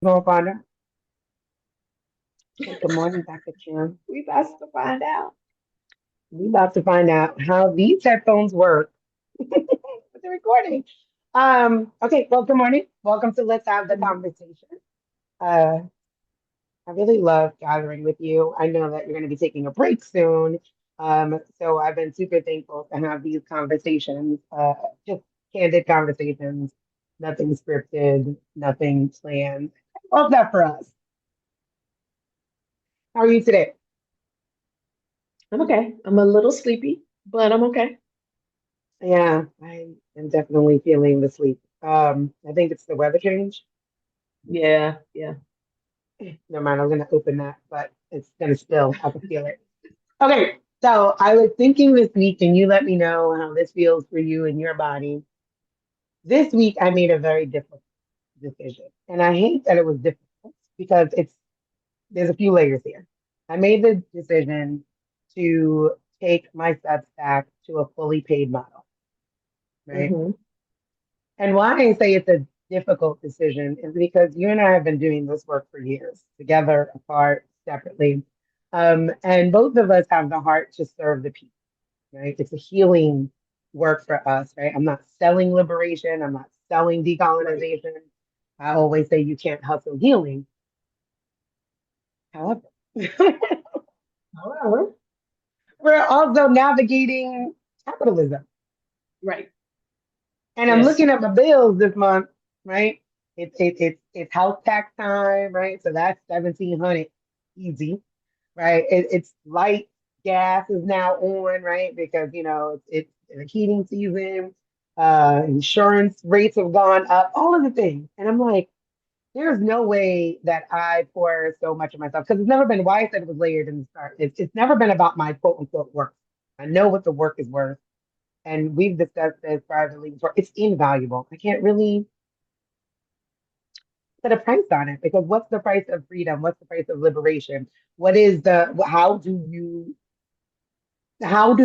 Gonna find out. Good morning, Dr. Kim. We about to find out. We about to find out how these headphones work with the recording. Okay, well, good morning. Welcome to Let's Have the Conversation. Uh, I really love gathering with you. I know that you're going to be taking a break soon. So I've been super thankful to have these conversations, just candid conversations, nothing scripted, nothing planned. I love that for us. How are you today? I'm okay. I'm a little sleepy, but I'm okay. Yeah, I am definitely feeling the sleep. I think it's the weather change. Yeah, yeah. Never mind, I'm gonna open that, but it's gonna spill. I can feel it. Okay, so I was thinking this week, and you let me know how this feels for you and your body. This week, I made a very difficult decision, and I hate that it was difficult because there's a few layers here. I made the decision to take my steps back to a fully paid model, right? Hmm. And why I say it's a difficult decision is because you and I have been doing this work for years, together, apart, separately. And both of us have the heart to serve the people, right? It's a healing work for us, right? I'm not selling liberation, I'm not selling Right. decolonization. I always say you can't hustle healing. However, However, we're also navigating capitalism. right. And I'm Yes. looking at my bills this month, right? It's house tax time, right? So that's 1,700 easy, right? It's light gas is now on, right? Because it's the heating season. Insurance rates have gone up, all of the things, and I'm like, there's no way that I pour so much of myself because it's never been why I said it was layered in the start. It's never been about my quote unquote work. I know what the work is worth, and we've discussed this privately before. It's invaluable. I can't really put a price on it because what's the price of freedom? What's the price of liberation? What is the how do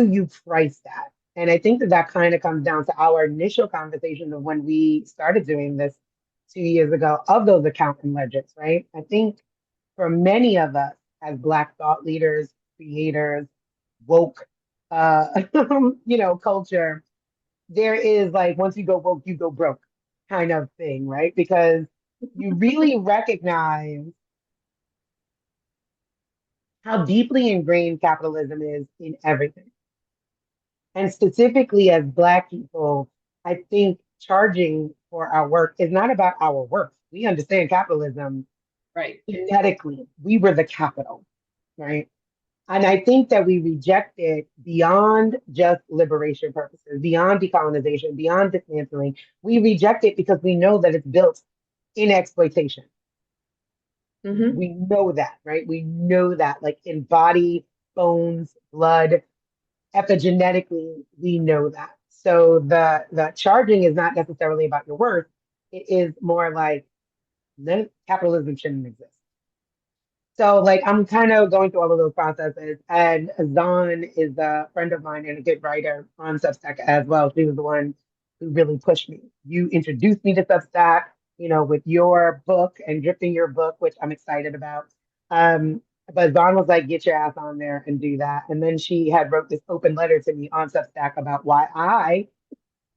you price that? And I think that that kind of comes down to our initial conversation of when we started doing this 2 years ago of those account and ledgers, right? I think for many of us as Black thought leaders, creators, woke, culture, there is like once you go woke, you go broke kind of thing, right? Because you really recognize how deeply ingrained capitalism is in everything. And specifically as Black people, I think charging for our work is not about our worth. We understand capitalism Right. genetically. We were the capital, right? And I think that we reject it beyond just liberation purposes, beyond decolonization, beyond dismantling. We reject it because we know that it's built in exploitation. Hmm. We know that, right? We know that, like in body, bones, blood, epigenetically, we know that. So the charging is not necessarily about your worth. It is more like then capitalism shouldn't exist. So like I'm kind of going through all of those processes. And Zahn is a friend of mine and a good writer on Substack as well. She was the one who really pushed me. You introduced me to Substack, with your book and drifting your book, which I'm excited about. Um, but Zahn was like, get your ass on there and do that. And then she had wrote this open letter to me on Substack about why I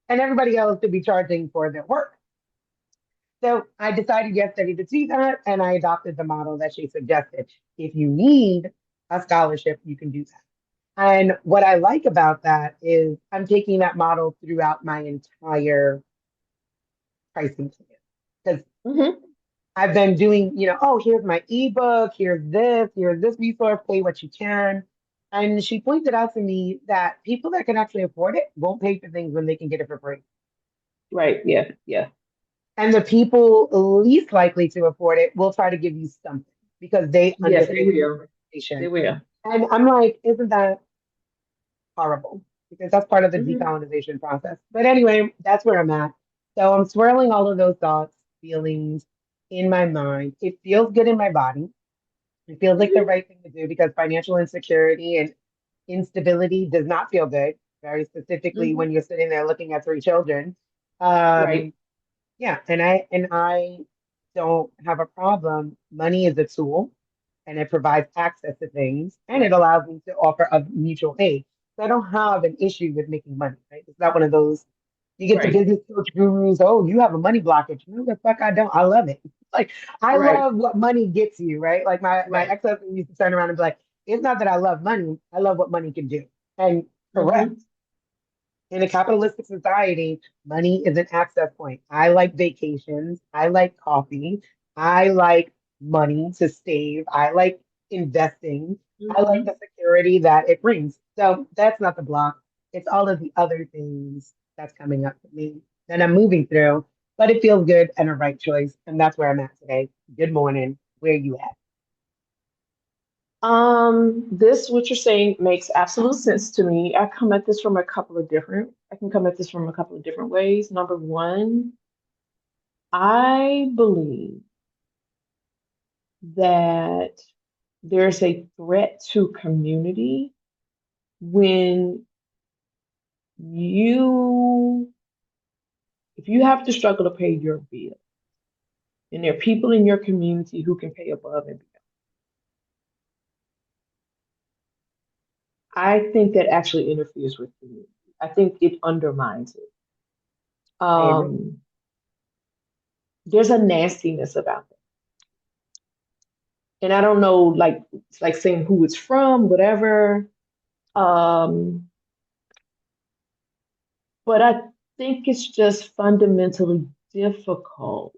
and everybody else should be charging for their work. So I decided yesterday to do that, and I adopted the model that she suggested. If you need a scholarship, you can do that. And what I like about that is I'm taking that model throughout my entire pricing plan. Because Hmm. I've been doing, oh, here's my ebook, here's this resource, pay what you can. And she pointed out to me that people that can actually afford it won't pay for things when they can get it for free. Right. Yeah. Yeah. And the people least likely to afford it will try to give you something because they Yes, they understand the will. They expectation. will. And I'm like, isn't that horrible? Because that's part of the Hmm. decolonization process. But anyway, that's where I'm at. So I'm swirling all of those thoughts, feelings in my mind. It feels good in my body. It feels like the Hmm. right thing to do because financial insecurity and instability does not feel good, very specifically Hmm. when you're sitting there looking at three children. Right. Um, yeah, and I don't have a problem. Money is a tool and it provides access to things and it Right. allows me to offer a mutual aid. So I don't have an issue with making money, right? It's not one of those you get the Right. business coach gurus, oh, you have a money blockage. No, the fuck I don't. I love it. Like I Right. love what money gets you, right? Like my Right. ex-husband used to turn around and be like, it's not that I love money, I love what money can do. And correct. Mm-hmm. In a capitalistic society, money is an access point. I like vacations. I like coffee. I like money to save. I like investing. I like Mm-hmm. the security that it brings. So that's not the block. It's all of the other things that's coming up for me that I'm moving through. But it feels good and a right choice. And that's where I'm at today. Good morning. Where you at? This, what you're saying makes absolute sense to me. I can come at this from a couple of different ways. Number one, I believe that there's a threat to community when you, if you have to struggle to pay your bill, and there are people in your community who can pay above and beyond. I think that actually interferes with community. I think it undermines it. I agree. Um, there's a nastiness about that. And I don't know, like it's like saying who it's from, whatever. Um, but I think it's just fundamentally difficult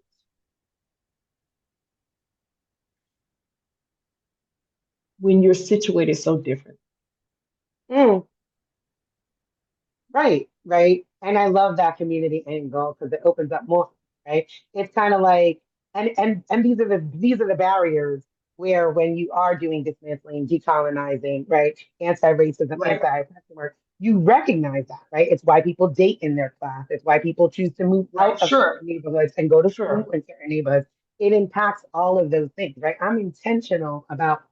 when you're situated so different. Mm. Right, right. And I love that community angle because it opens up more, right? It's kind of like and these are the barriers where when you are doing dismantling, decolonizing, right? Anti-racism, Right, anti-oppression work, you recognize that, right? It's why people date in their class. It's why people choose to move right, out of sure, certain neighborhoods and go to school sure. in certain neighborhoods. It impacts all of those things, right? I'm intentional about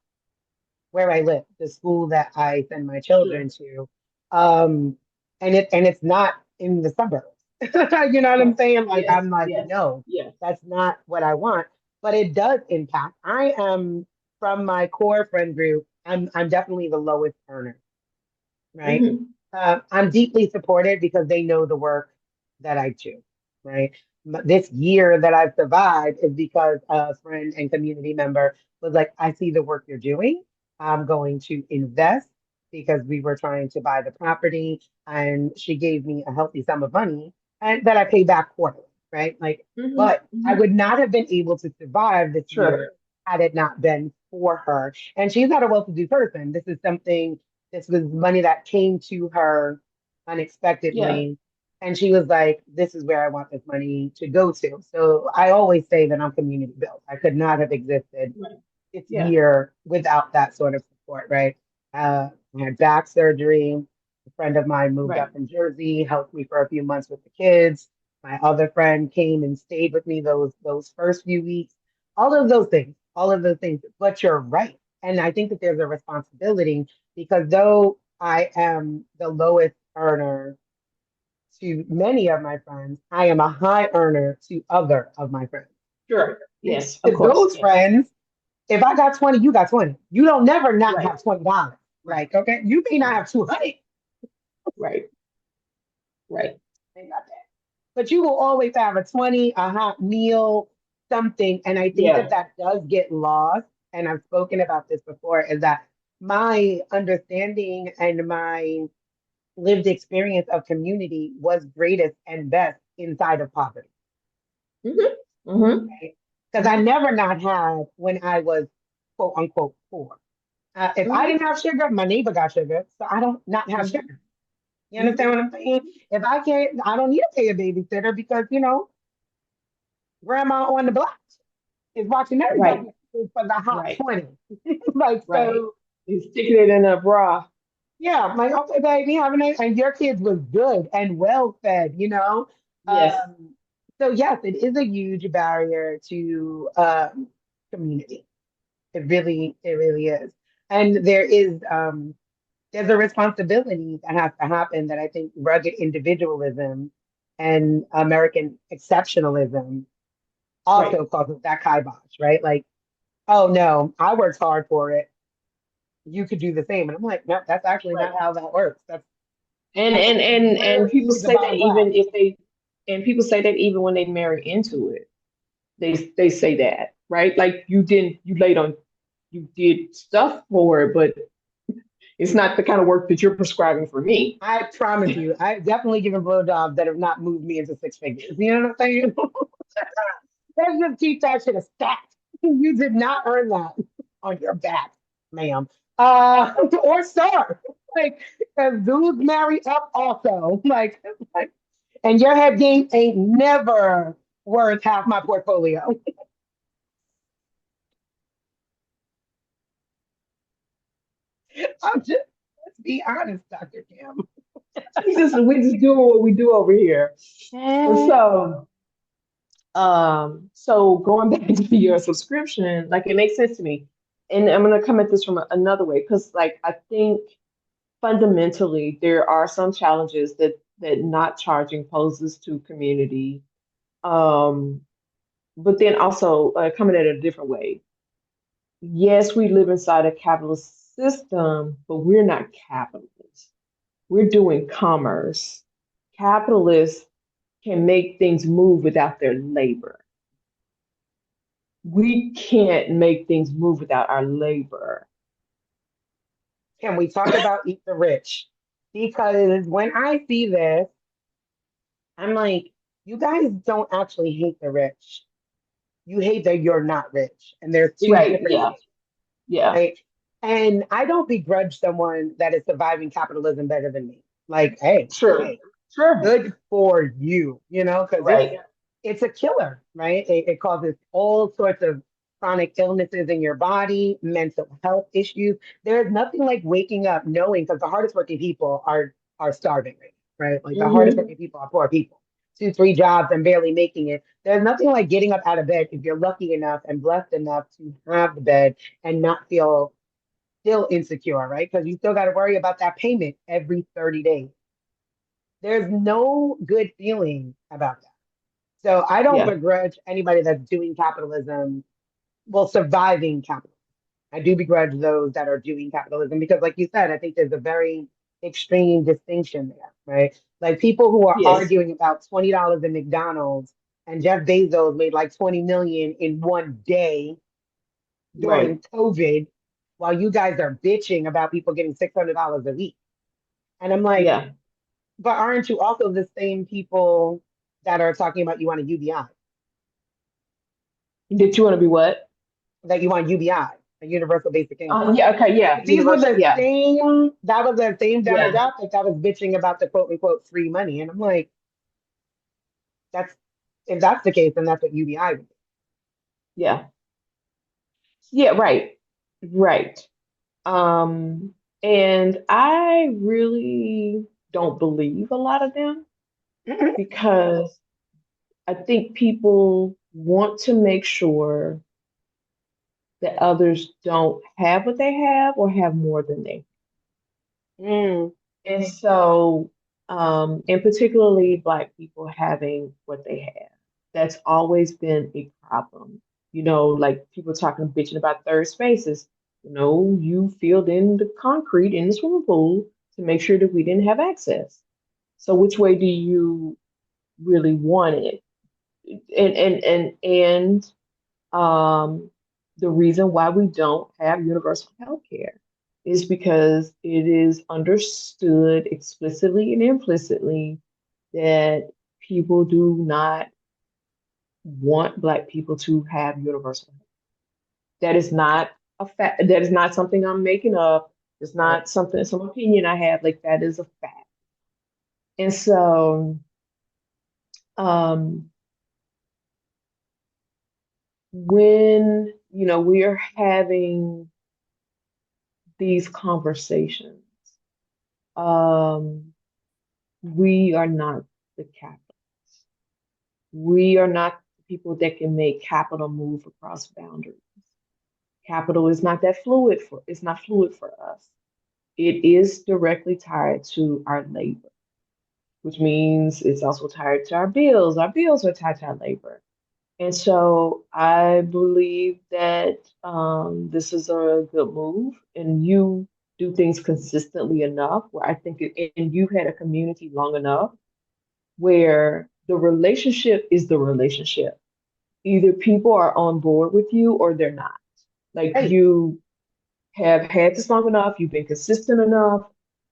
where I live, the school that I send my Sure. children to. Um, and it's not in the suburbs. You know what I'm Right. saying? Like Yes, I'm like, yes, no, yes. that's not what I want. But it does impact. I am from my core friend group, I'm definitely the lowest earner, right? Hmm. I'm deeply supported because they know the work that I do, right? This year that I've survived is because a friend and community member was like, I see the work you're doing. I'm going to invest because we were trying to buy the property and she gave me a healthy sum of money and that I pay back quarterly, right? Like, Hmm. but I Hmm. would not have been able to survive this Sure. year had it not been for her. And she's not a well-to-do person. This was money that came to her Yeah. unexpectedly. And she was like, this is where I want this money to go to. So I always say that I'm community built. I could not have existed Right. this Yeah. year without that sort of support, right? I had back surgery. A friend of mine moved Right. up from Jersey, helped me for a few months with the kids. My other friend came and stayed with me those first few weeks. All of those things. But you're right. And I think that there's a responsibility because though I am the lowest earner to many of my friends, I am a high earner to other of my friends. Sure. Yes, of To course. those Yes. friends, if I got 20, you got 20. You don't never not Right. have $20. Right. Like, okay, you may not Right. have 200. Right. Right. Think about that. But you will always have a 20, a hot meal, something. And I think that Yeah. that does get lost. And I've spoken about this before, is that my understanding and my lived experience of community was greatest and best inside of poverty, Hmm. Hmm. right? Because I never not had when I was quote unquote poor. If I Hmm. didn't have sugar, my neighbor got sugar, so I don't not have Hmm. sugar. You understand Hmm. what I'm saying? If I can't, I don't need to pay a babysitter because grandma on the block is watching Right. everybody for the hot Right. 20. Like Right. so, And sticking it in a bra. yeah, I'm like, okay, baby, having it, and your kids was good and well fed. Yes. Um, so yes, it is a huge barrier to community. It really is. And there's a responsibility that has to happen that I think rugged individualism and American exceptionalism Right. also causes that kibosh, right? Like, oh no, I worked hard for it. You could do the same. And I'm like, no, that's actually Right. not how that works. And That's and and and rarely people who's the say that bottom black. even if they and people say that even when they marry into it, they say that, right? Like you laid on you did stuff for it, but it's not the kind of work that you're prescribing for me. I promise you, I've definitely given blowjobs that have not moved me into six figures. You know what I'm saying? Let's just keep that shit a stat. You did not earn that on your back, ma'am. Or sir. Like, because dudes marry up also. Like, and your head game ain't never worth half my portfolio. I'm just, let's be honest, Dr. Kim. We just doing what we do over here. And so going back to your subscription, like it makes sense to me. And I'm gonna come at this from another way because like I think fundamentally there are some challenges that not charging poses to community. Um, but then also coming at it a different way. Yes, we live inside a capitalist system, but we're not capitalists. We're doing commerce. Capitalists can make things move without their labor. We can't make things move without our labor. Can we talk about eat the rich? Because when I see this, I'm like, you guys don't actually hate the rich. You hate that you're not rich. And there's two Right. different Yeah. things, Yeah. right? And I don't begrudge someone that is surviving capitalism better than me. Like, hey, Sure. Sure. good for you, because Right. it's a killer, right? It causes all sorts of chronic illnesses in your body, mental health issues. There's nothing like waking up knowing because the hardest working people are starving right? Like the hardest Hmm. working people are poor people. Two, three jobs and barely making it. There's nothing like getting up out of bed if you're lucky enough and blessed enough to have the bed and not feel still insecure, right? Because you still got to worry about that payment every 30 days. There's no good feeling about that. So I don't Yeah. begrudge anybody that's doing capitalism, well, surviving capitalism. I do begrudge those that are doing capitalism because, like you said, I think there's a very extreme distinction there, right? Like people who are Yes. arguing about $20 in McDonald's and Jeff Bezos made like 20 million in one day Right. during COVID, while you guys are bitching about people getting $600 a week. And I'm like, Yeah. but aren't you also the same people that are talking about you want a UBI, Did you want to be what? that you want UBI, a universal basic income? Yeah. Okay. Yeah. These were Universal. the Yeah. same, that was the same Yeah. demographic that was bitching about the quote unquote free money. And I'm like, that's, if that's the case, then that's what UBI would be. Yeah. Yeah. Right. Right. Um, and I really don't believe a lot of them because I think people want to make sure that others don't have what they have or have more than they. Mm, And so, and particularly Black people having what they have, that's always been a problem. Like people talking, bitching about third spaces. You filled in the concrete in the swimming pool to make sure that we didn't have access. So which way do you really want it? And um, the reason why we don't have universal health care is because it is understood explicitly and implicitly that people do not want Black people to have universal health. That is not a fact. That is not something I'm making up. It's right. not some opinion I have. Like that is a fact. And so, um, when we are having these conversations, um, we are not the capitalists. We are not the people that can make capital move across boundaries. Capital is not that fluid for it's not fluid for us. It is directly tied to our labor, which means it's also tied to our bills. Our bills are tied to our labor. And so I believe that this is a good move, and you do things consistently enough where I think and you've had a community long enough where the relationship is the relationship. Either people are on board with you or they're not. Like Right. you have had this long enough, you've been consistent enough,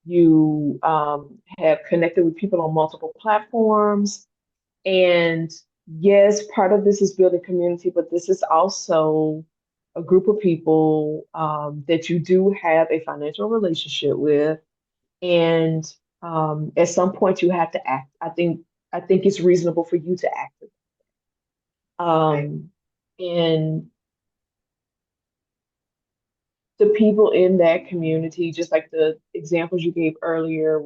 you have connected with people on multiple platforms. And yes, part of this is building community, but this is also a group of people that you do have a financial relationship with. And at some point, you have to act. I think it's reasonable for you to act. Right. Um, and the people in that community, just like the examples you gave earlier,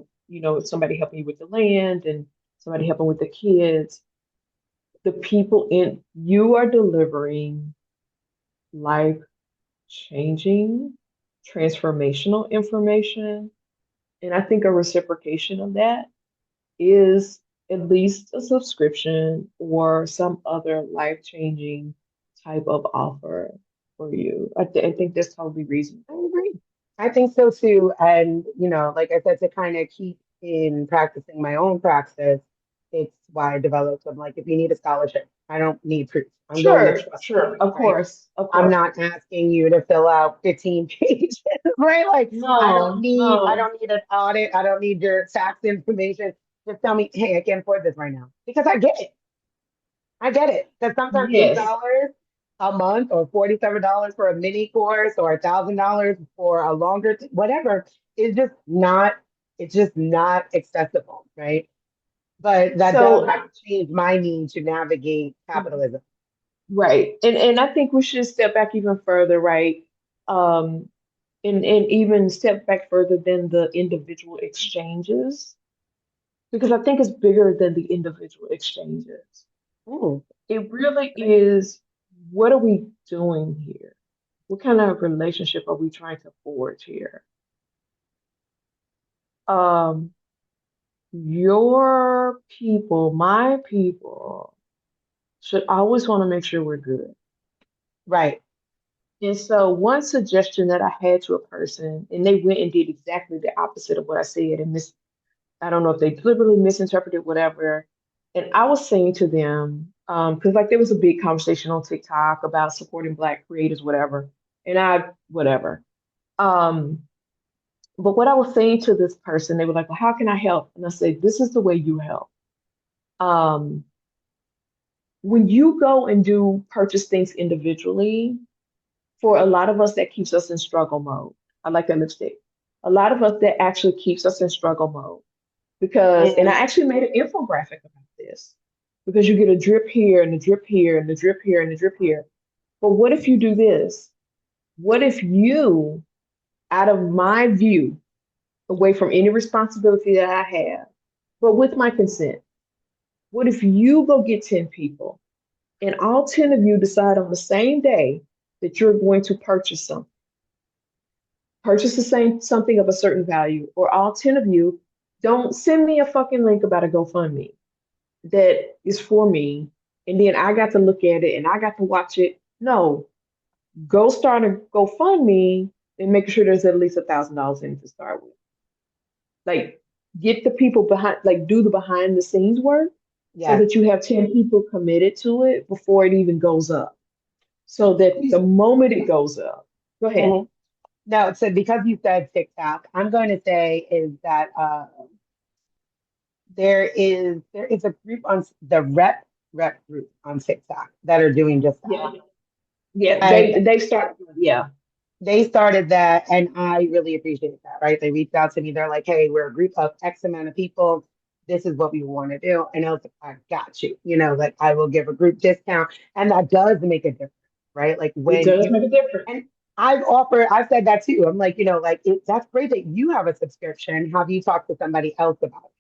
somebody helping you with the land and somebody helping with the kids, the people in you are delivering life changing, transformational information. And I think a reciprocation of that is at least a subscription or some other life changing type of offer for you. I think that's totally I reasonable. agree. I think so too. And, like I said, to kind of keep in practicing my own praxis, it's why I developed. I'm like, if you need a scholarship, I don't need proof. I'm going to Sure, trust sure. you, Of right? course, of I'm course. not asking you to fill out 15 pages, right? Like, No, I no. don't need an audit. I don't need your tax information. Just tell me, hey, I can't afford this right now because I get it. I get it. Because sometimes Yes. $8 a month or $47 for a mini course or $1,000 for a longer, whatever, is just not, it's just not accessible, right? But that does So, not change my need to navigate capitalism. right. And I think we should step back even further, right? Um, and even step back further than the individual exchanges, because I think it's bigger than the individual exchanges. Ooh, It really is, what are we doing here? What kind of relationship are we trying to forge here? Um, your people, my people, should always want to make sure we're good. right. And so, one suggestion that I had to a person, and they went and did exactly the opposite of what I said, and I don't know if they deliberately misinterpreted whatever. And I was saying to them, because like there was a big conversation on TikTok about supporting Black creators, whatever, and whatever. Um, but what I was saying to this person, they were like, "Well, how can I help?" And I said, "This is the way you help. Um, when you go and do purchase things individually, for a lot of us, that keeps us in struggle mode. I like that lipstick. A lot of us, that actually keeps us in struggle mode because, and I Mm, actually made an infographic about this because you get a drip here and a drip here and a drip here and a drip here. But what if you do this? What if you, out of my view, away from any responsibility that I have, but with my consent, what if you go get 10 people and all 10 of you decide on the same day that you're going to purchase the same something of a certain value, or all 10 of you don't send me a fucking link about a GoFundMe that is for me, and then I got to look at it and I got to watch it. No, go start a GoFundMe and make sure there's at least $1,000 in it to start with. Like, get the people behind, like, do the behind the scenes work so yes. that you have 10 people committed to it before it even goes up. So that the moment it goes up, go ahead. Mhm. No, so because you said TikTok, I'm going to say is that there is a group on the rep group on TikTok that are doing just that. Yeah. Yeah. And They start, yeah. they started that, and I really appreciate that, right? They reached out to me. They're like, hey, we're a group of X amount of people. This is what we want to do. And I was like, I got you. Like I will give a group discount. And that does make a difference, right? Like It when does you, make a difference. and I've said that too. I'm like, that's great that you have a subscription. Have you talked to somebody else about it?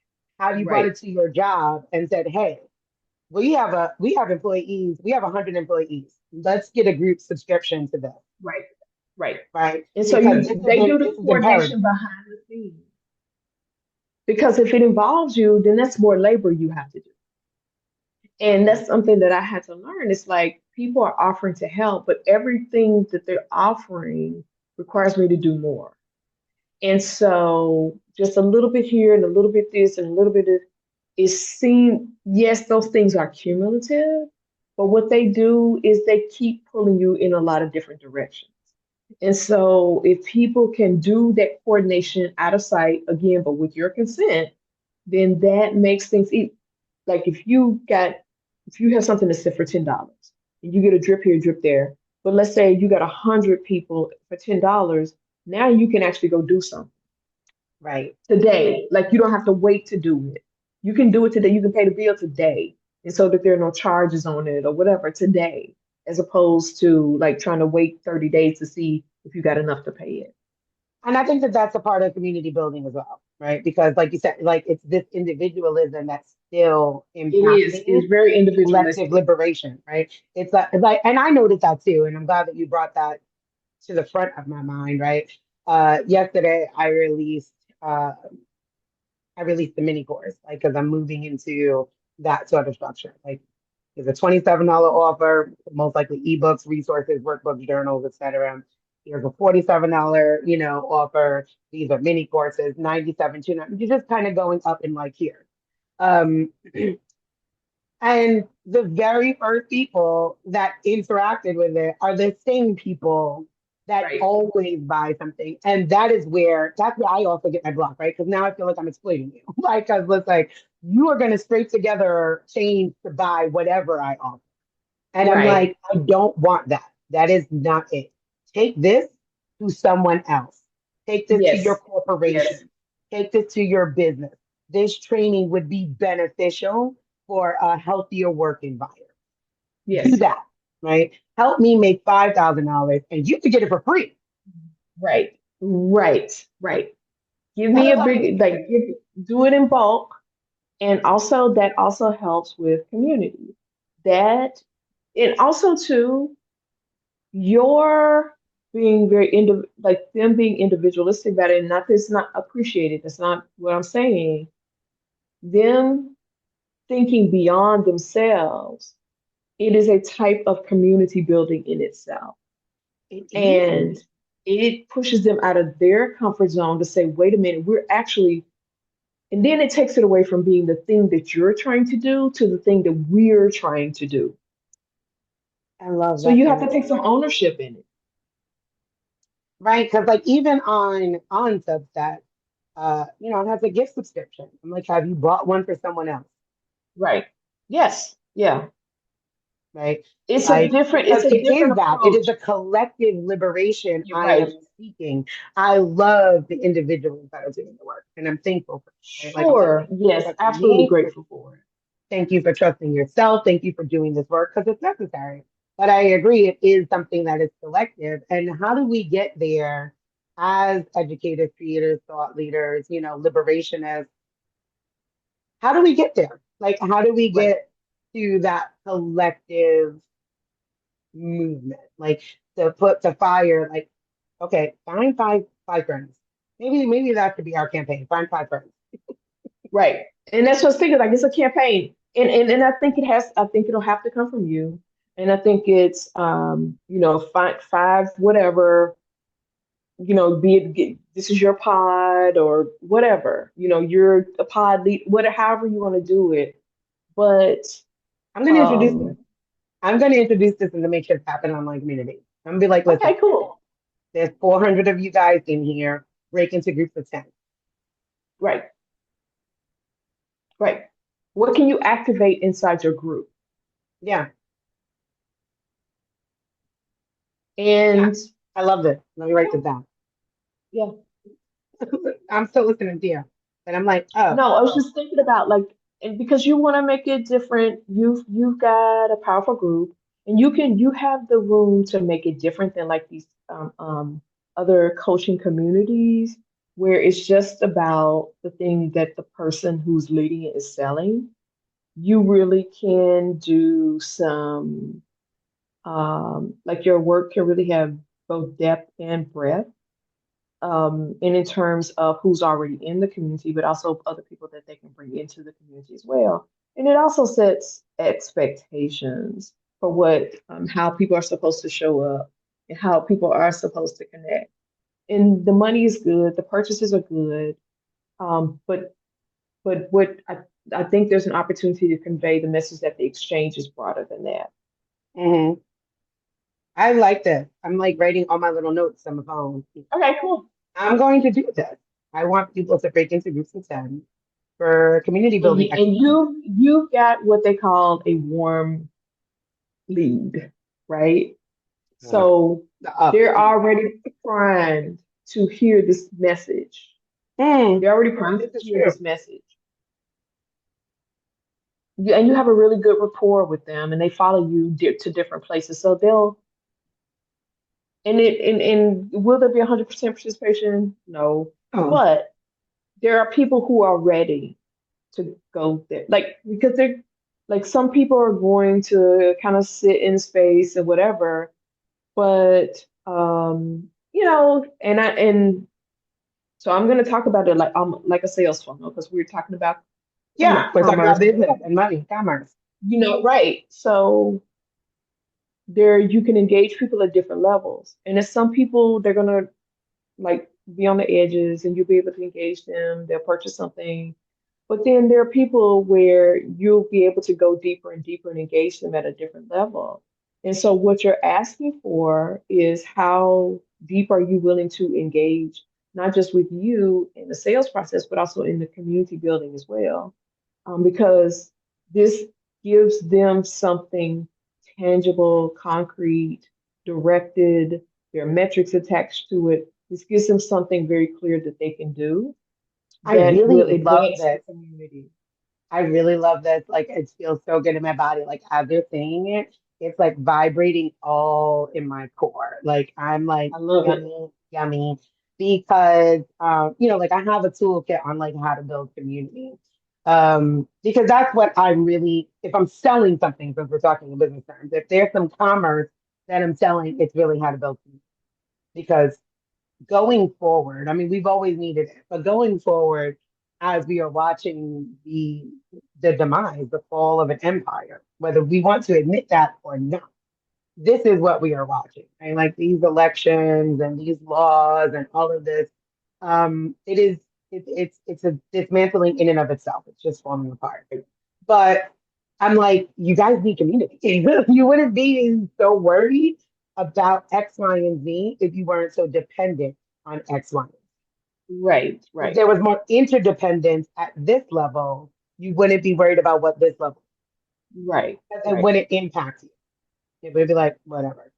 Have you brought Right. it to your job and said, hey, we have employees, we have 100 employees. Let's get a group subscription to this, Right. Right. right? And so Because this is they do the this is imperative. coordination behind the scenes. Because if it involves you, then that's more labor you have to do. And that's something that I had to learn. It's like people are offering to help, but everything that they're offering requires me to do more. And so just a little bit here and a little bit this and a little bit of is seen, yes, those things are cumulative, but what they do is they keep pulling you in a lot of different directions. And so if people can do that coordination out of sight, again, but with your consent, then that makes things like if you have something to sit for $10 and you get a drip here, drip there, but let's say you got 100 people for $10, now you can actually go do something Right. today. Like you don't have to wait to do it. You can do it today. You can pay the bill today. And so that there are no charges on it or whatever today, as opposed to like trying to wait 30 days to see if you got enough to pay it. And I think that that's a part of community building as well, right? Because, like you said, like it's this individualism that's still It is. impacting It's very collective individualistic. liberation, right? It's like, and I noticed that too, and I'm glad that you brought that to the front of my mind, right? Yesterday, uh, I released the mini course, like because I'm moving into that sort of structure. Like, there's a $27 offer, most likely ebooks, resources, workbooks, journals, etc. Here's a $47, offer. These are mini courses, 97, 2. You're just kind of going up in like here. Um, and the very first people that interacted with it are the same people that Right. always buy something. And that's where I also get my block, right? Because now I feel like I'm exploiting you. Like, because it's like, you are going to scrape together change to buy whatever I offer. And I'm Right. like, I don't want that. That is not it. Take this to someone else. Take this to your Yes. Yes. corporation. Take this to your business. This training would be beneficial for a healthier work environment. Do Yes. that, right? Help me make $5,000 and you could get it for free. Right. Right. Right. Give That me is a like, big do it in bulk. And also that also helps with community. That and also too, your being like them being individualistic about it, and not that's not appreciated. That's not what I'm saying. Them thinking beyond themselves, it is a type of community building in itself. it is. And it pushes them out of their comfort zone to say, wait a minute, we're actually, and then it takes it away from being the thing that you're trying to do to the thing that we're trying to do. I love So that you so have to much. take some ownership in it. Right? Because like even on Substack, it has a gift subscription. I'm like, have you bought one for someone else? Right. Yes. Yeah. Right? It's a Like, different, because it's a it is different that. It is approach. the collective liberation You're I right. am seeking. I love the individuals that are doing the work, and I'm thankful for it. Right? Like, I'm like, Sure. thank you for Yes. trusting Absolutely me. grateful for it. Thank you for trusting yourself. Thank you for doing this work because it's necessary. But I agree, it is something that is collective. And how do we get there as educators, creators, thought leaders, liberationists? How do we get there? Like, how do we Right. get to that collective movement? Like, to put to fire, like, okay, find five friends. Maybe that could be our campaign. Find five friends. Right. And that's what's thinking, like it's a campaign. And I think it'll have to come from you. And I think it's five whatever, this is your pod or whatever, you're a pod lead, whatever, however you want to do it. But I'm gonna introduce this. um I'm gonna introduce this in the Make Shit Happen online community. I'm gonna be like, listen, okay, cool. there's 400 of you guys in here. Break into groups of 10. Right, right. What can you activate inside your group? Yeah, yeah. And I love this. Let me write this down. yeah. I'm still listening to you. But I'm like, oh, No, I was just thinking about like, and because you want to make it different, you've got a powerful group, and you have the room to make it different than like these other coaching communities where it's just about the thing that the person who's leading it is selling. You really can do some like your work can really have both depth and breadth and in terms of who's already in the community, but also other people that they can bring into the community as well. and it also sets expectations for what how people are supposed to show up and how people are supposed to connect. And the money is good, the purchases are good, but what I think there's an opportunity to convey the message that the exchange is broader than that. Hmm. I like this. I'm like writing all my little notes on my phone. Okay, cool. I'm going to do this. I want people to break into groups of 10 for community And building exercise. you've got what they call a warm lead, right? Uh, So the up. they're already primed to hear this message. Mm, They're already primed this to is hear true. this message. And you have a really good rapport with them, and they follow you to different places. So they'll and will there be 100% participation? No, Oh, but there are people who are ready to go there. Like because they're like some people are going to kind of sit in space and whatever, but and so I'm gonna talk about it like a sales funnel because we were talking about yeah. We're talking commerce about and business whatever. and money, commerce. Right. So there you can engage people at different levels. And as some people they're gonna like be on the edges and you'll be able to engage them, they'll purchase something. But then there are people where you'll be able to go deeper and deeper and engage them at a different level. And so what you're asking for is how deep are you willing to engage, not just with you in the sales process, but also in the community building as well. Because this gives them something tangible, concrete, directed, there are metrics attached to it. This gives them something very clear that they can do I that really will love advance the this. community. I really love this. Like it feels so good in my body. Like as you're saying it, it's like vibrating all in my core. Like I'm like I love it. yummy, yummy. Because like I have a toolkit on like how to build community. Because that's what I'm really, if I'm selling something, since we're talking in business terms, if there's some commerce that I'm selling, it's really how to build community. Because going forward, I mean, we've always needed it, but going forward, as we are watching the demise, the fall of an empire, whether we want to admit that or not, this is what we are watching. And like these elections and these laws and all of this, it is it's a dismantling in and of itself. It's just falling apart. But I'm like, you guys need community. You wouldn't be so worried about X, Y, and Z if you weren't so dependent on X, Y, and Z. Right, If right, there was more interdependence at this level, you wouldn't be worried about what this level right, is. It right. wouldn't impact you. It would be like, whatever.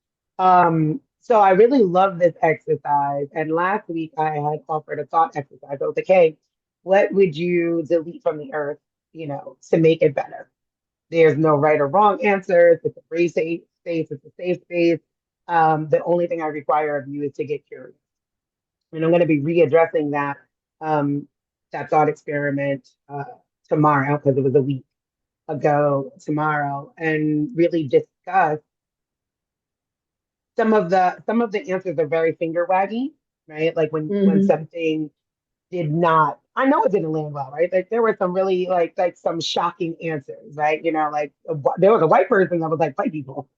So I really love this exercise. And last week I had offered a thought exercise. I was like, hey, what would you delete from the earth, to make it better? There's no right or wrong answers. It's a free safe space. It's a safe space. The only thing I require of you is to get curious. And I'm going to be readdressing um, that thought experiment tomorrow because it was a week ago tomorrow, and really discuss some of the answers are very finger waggy, right? Like when Hmm. something did not, I know it didn't land well, right? Like there were some really like some shocking answers, right? Like there was a white person that was like white people,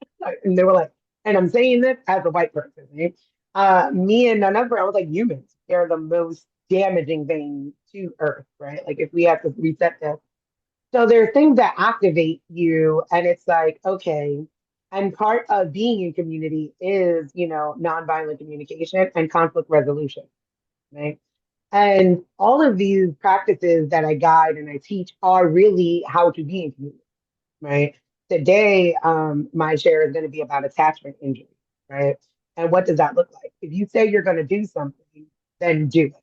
and they were like, and I'm saying this as a white person, right? Me and another, I was like humans. They're the most damaging thing to Earth, right? Like if we have to reset this, so there are things that activate you, and it's like, okay, and part of being in community is, nonviolent communication and conflict resolution, right? And all of these practices that I guide and I teach are really how to be in community, right? Today, my share is going to be about attachment injury, right? And what does that look like? If you say you're going to do something, then do it.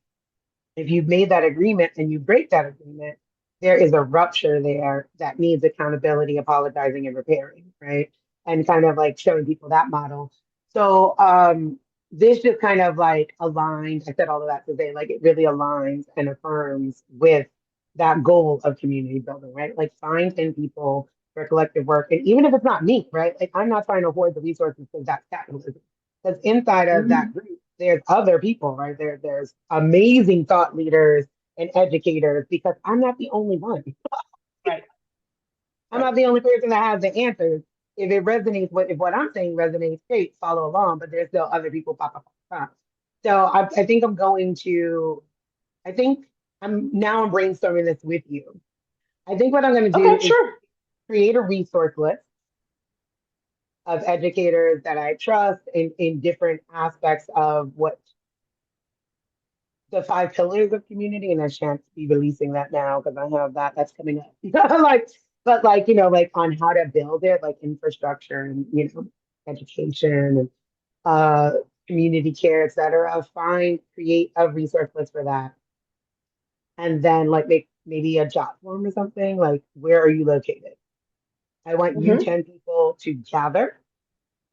If you've made that agreement and you break that agreement, there is a rupture there that needs accountability, apologizing, and repairing, right? And kind of like showing people that model. So this just kind of like aligns. I said all of that to say like it really aligns and affirms with that goal of community building, right? Like find 10 people for collective work. And even if it's not me, right? Like I'm not trying to hoard the resources because that's capitalism. Because inside of that Hmm. group, there's other people, right? There's amazing thought leaders and educators because I'm not the only one. Right. I'm Right. not the only person that has the answers. If it resonates with if what I'm saying resonates, great, follow along. But there's still other people pop up. Pop, pop. So I think I'm going to. I think I'm brainstorming this with you. I think what I'm going to do Okay, is sure. create a resource list of educators that I trust in different aspects of what the five pillars of community, and I shan't be releasing that now because I have that's coming up. Like, but like like on how to build it, like infrastructure and education and uh community care, etc. Find create a resource list for that, and then like make maybe a job form or something. Like, where are you located? I want you Hmm. 10 people to gather.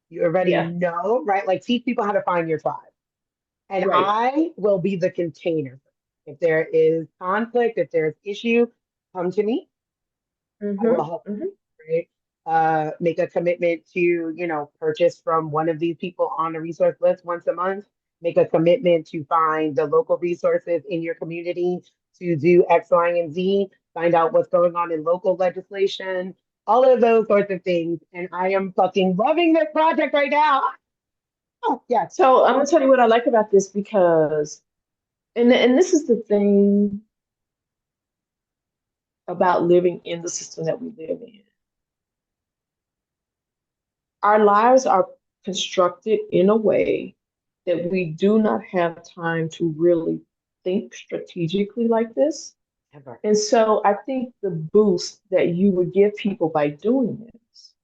You already Yeah. know, right? Like teach people how to find your tribe. And Right. I will be the container. If there is conflict, if there's issue, come to me. I will Hmm. help Hmm. you, right? Make a commitment to, purchase from one of these people on the resource list once a month. Make a commitment to find the local resources in your community to do X, Y, and Z. Find out what's going on in local legislation, all of those sorts of things. And I am fucking loving this project right now. Oh, yes. So I'm gonna tell you what I like about this because, and this is the thing about living in the system that we live in. Our lives are constructed in a way that we do not have time to really think strategically like this. Ever. And so I think the boost that you would give people by doing this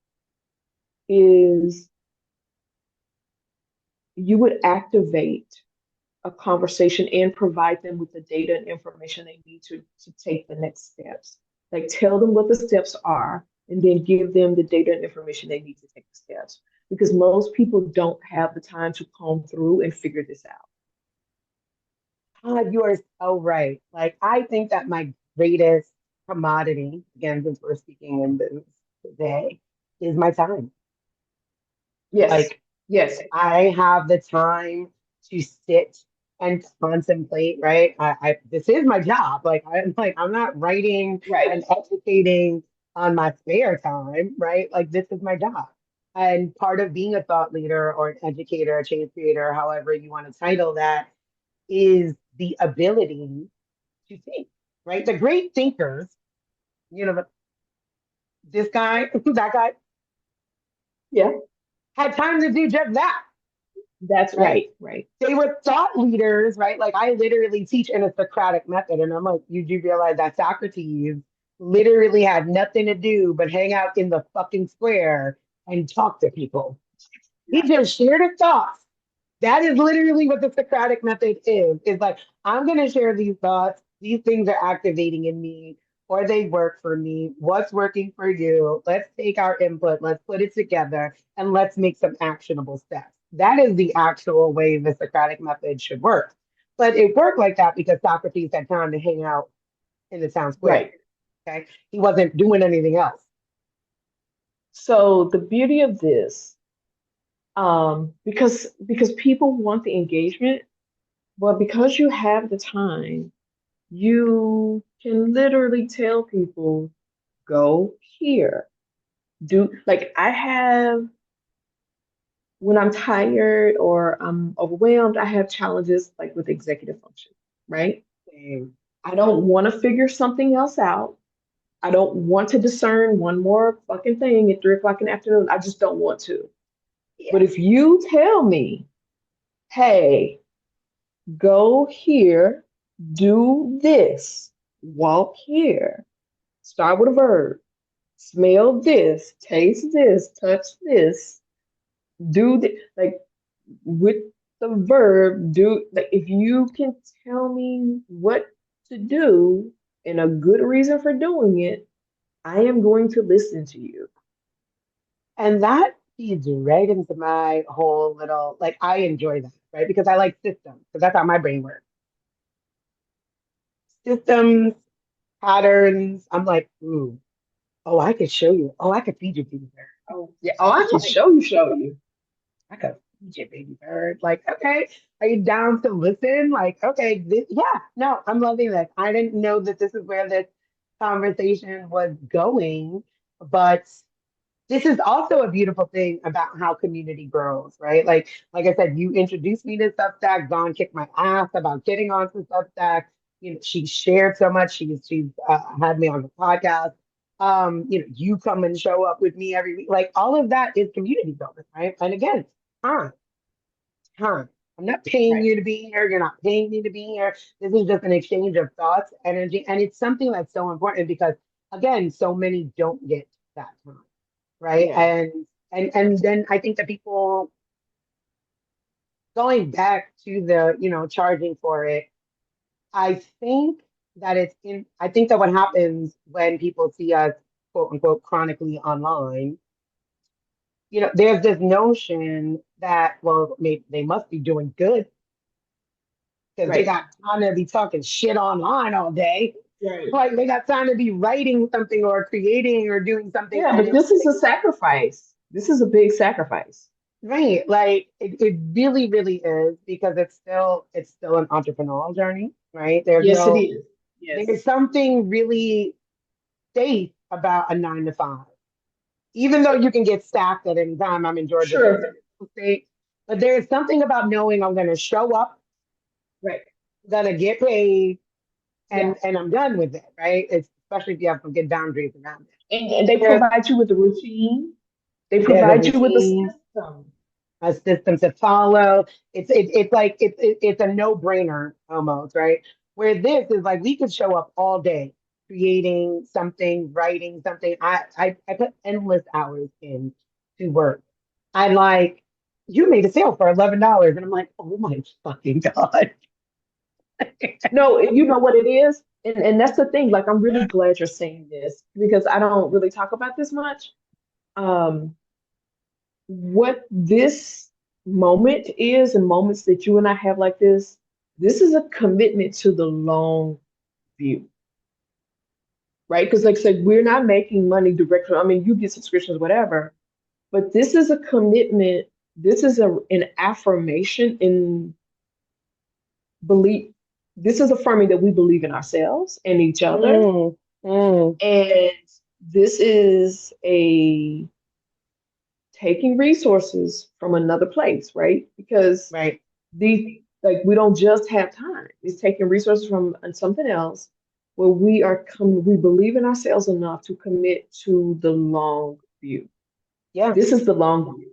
is you would activate a conversation and provide them with the data and information they need to take the next steps. Like tell them what the steps are and then give them the data and information they need to take the steps. Because most people don't have the time to comb through and figure this out. God, you are so right. Like, I think that my greatest commodity, again, since we're speaking in business today, is my time. Yes, Like, yes, I have the time to sit and contemplate, right? This is my job. I'm not writing right. and educating on my spare time, right? Like this is my job. And part of being a thought leader or an educator, a change creator, however you want to title that, is the ability to think, right? The great thinkers, you know, this guy, that guy, Yeah, had time to do just that, that's right? right, right. They were thought leaders, right? Like I literally teach in a Socratic method, and I'm like, you do realize that Socrates literally had nothing to do but hang out in the fucking square and talk to people. He Yeah, just shared his thoughts. That is literally what the Socratic method is. It's like, I'm going to share these thoughts. These things are activating in me, or they work for me. What's working for you? Let's take our input, let's put it together, and let's make some actionable steps. That is the actual way the Socratic method should work. But it worked like that because Socrates had time to hang out in the town square. right. Okay. He wasn't doing anything else. So the beauty of this, because people want the engagement, but because you have the time, you can literally tell people, go here. Do like I have when I'm tired or I'm overwhelmed, I have challenges like with executive function, right? Same. I don't want to figure something else out. I don't want to discern one more fucking thing at 3 o'clock in the afternoon. I just don't want to. But Yeah. if you tell me, hey, go here, do this, walk here, start with a verb, smell this, taste this, touch this, do this, like with the verb, do, like if you can tell me what to do and a good reason for doing it, I am going to listen to you. And that feeds right into my whole little, like, I enjoy that, right? Because I like systems, because that's how my brain works. Systems, patterns. I'm like, ooh, oh, I could show you. Oh, I could feed you, baby bird. Oh, Yeah, oh, I can like, show you. I could feed you, baby bird. Like, okay, are you down to listen? Like, okay, yeah, no, I'm loving this. I didn't know that this is where this conversation was going, But this is also a beautiful thing about how community grows, right? Like I said, you introduced me to Substack. Dawn kicked my ass about getting onto Substack. You know, she shared so much. She's had me on the podcast. You know, you come and show up with me every week. Like all of that is community building, right? And again, time, time. I'm not paying Right. you to be here. You're not paying me to be here. This is just an exchange of thoughts, energy, and it's something that's so important because again, so many don't get that time, right? Yeah. And then I think that people going back to the charging for it, I think I think that what happens when people see us quote unquote chronically online, there's this notion that well maybe they must be doing good because they Right. got time to be talking shit online all day. Right. Like they got time to be writing something or creating or doing something, Yeah, and but it's this is a sacrifice. This is a big sacrifice. right. Like it really, really is because it's still an entrepreneurial journey, right? Yes, it is. There's Yes. something really safe about a 9 to 5. Even though you can get stacked at any time, I'm in Georgia, so it's a Sure. real state. But there's something about knowing I'm gonna show up, Right. gonna get paid, Yeah. and I'm done with it, right? It's, especially if you have some good boundaries around it. And they There's provide you with a routine. They there's a provide you with a routine, system. a system to follow. It's like it's a no brainer almost, right? Where this is like we could show up all day creating something, writing something. I put endless hours in to work. I like you made a sale for $11, and I'm like, oh my fucking god. No, you know what it is? And that's the thing. Like, I'm really glad you're saying this because I don't really talk about this much. Um, what this moment is and moments that you and I have like this is a commitment to the long view, right? Because like I said, we're not making money directly. I mean, you get subscriptions, whatever, but this is a commitment. This is an affirmation in belief. This is affirming that we believe in ourselves and each other. Mm, mm, And this is a taking resources from another place, right? Because right. these like we don't just have time. It's taking resources from something else where we believe in ourselves enough to commit to the long view. Yeah. This is the long view.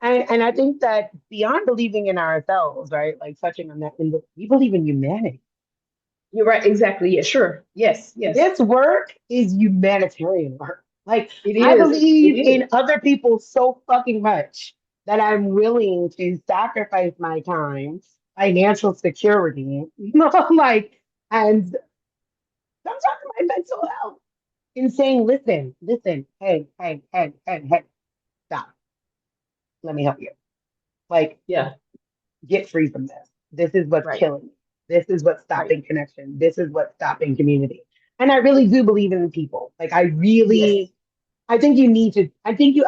And I think that beyond believing in ourselves, right? Like touching on that, we believe in humanity. You're right, exactly. Yeah, sure. Yes, yes. This work is humanitarian work. Like It I is. It believe is. in other people so fucking much that I'm willing to sacrifice my time, financial security, like, and sometimes my mental health in saying, listen, hey, stop. Let me help you. Like, Yeah, get free from this. This is what's right, killing me. This is what's right. stopping connection. This is what's stopping community. And I really do believe in people. Like I Yes. really, I think you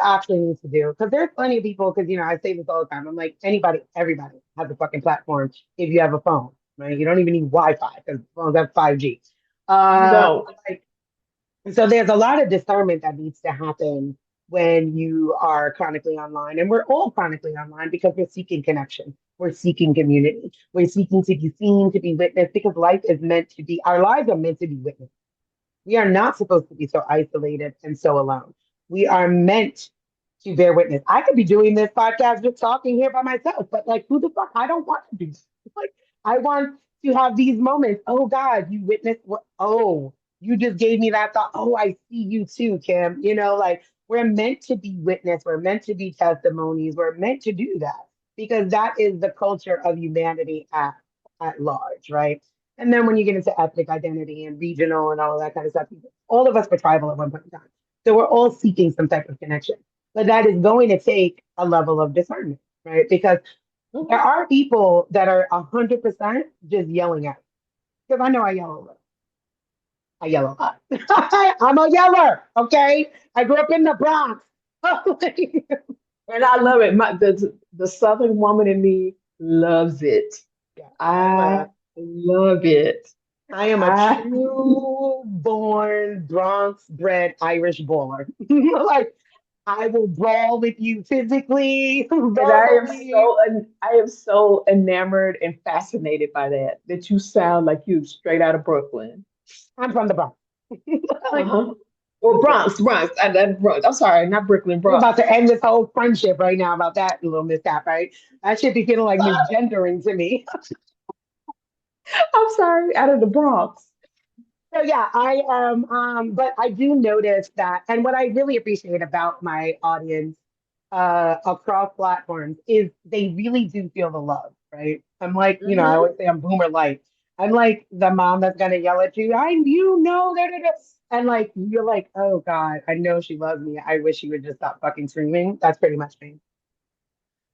actually need to do, because there's plenty of people, because, I say this all the time. I'm like, everybody has a fucking platform if you have a phone, right? You don't even need Wi-Fi because phones have 5G. You don't. Like, so there's a lot of discernment that needs to happen when you are chronically online. And we're all chronically online because we're seeking connection. We're seeking community. We're seeking to be seen, to be witnessed, because our lives are meant to be witnessed. We are not supposed to be so isolated and so alone. We are meant to bear witness. I could be doing this podcast just talking here by myself, but like, who the fuck? I don't want to do this. Like, I want to have these moments. Oh God, you witnessed what? Oh, you just gave me that thought. Oh, I see you too, Kim. Like we're meant to be witness. We're meant to be testimonies. We're meant to do that because that is the culture of humanity at large, right? And then when you get into ethnic identity and regional and all of that kind of stuff, all of us were tribal at one point in time. So we're all seeking some type of connection. But that is going to take a level of discernment, right? Because there Mhm. are people that are 100% just yelling at me. Because I know I yell a lot. I yell a lot. I'm a yeller, okay? I grew up in the Bronx. And I love it. The Southern woman in me loves it. Yeah, I love it. I am a I true born Bronx bred Irish baller. Like I will brawl with you physically, and verbally. I am so enamored and fascinated by that you sound like you straight out of Brooklyn. I'm from the Bronx. Like, Uh-huh. Or Bronx. Bronx. I'm sorry, not Brooklyn, we're about Bronx. to end this whole friendship right now about that little mishap, right? That should be feeling like misgendering to me. I'm sorry, out of the Bronx. So yeah, I but I do notice that, and what I really appreciate about my audience across platforms is they really do feel the love, right? I'm like, I Hmm. always say I'm boomer light. I'm like the mom that's gonna yell at you, da, da, da. And like you're like, oh God, I know she loves me. I wish she would just stop fucking screaming. That's pretty much me.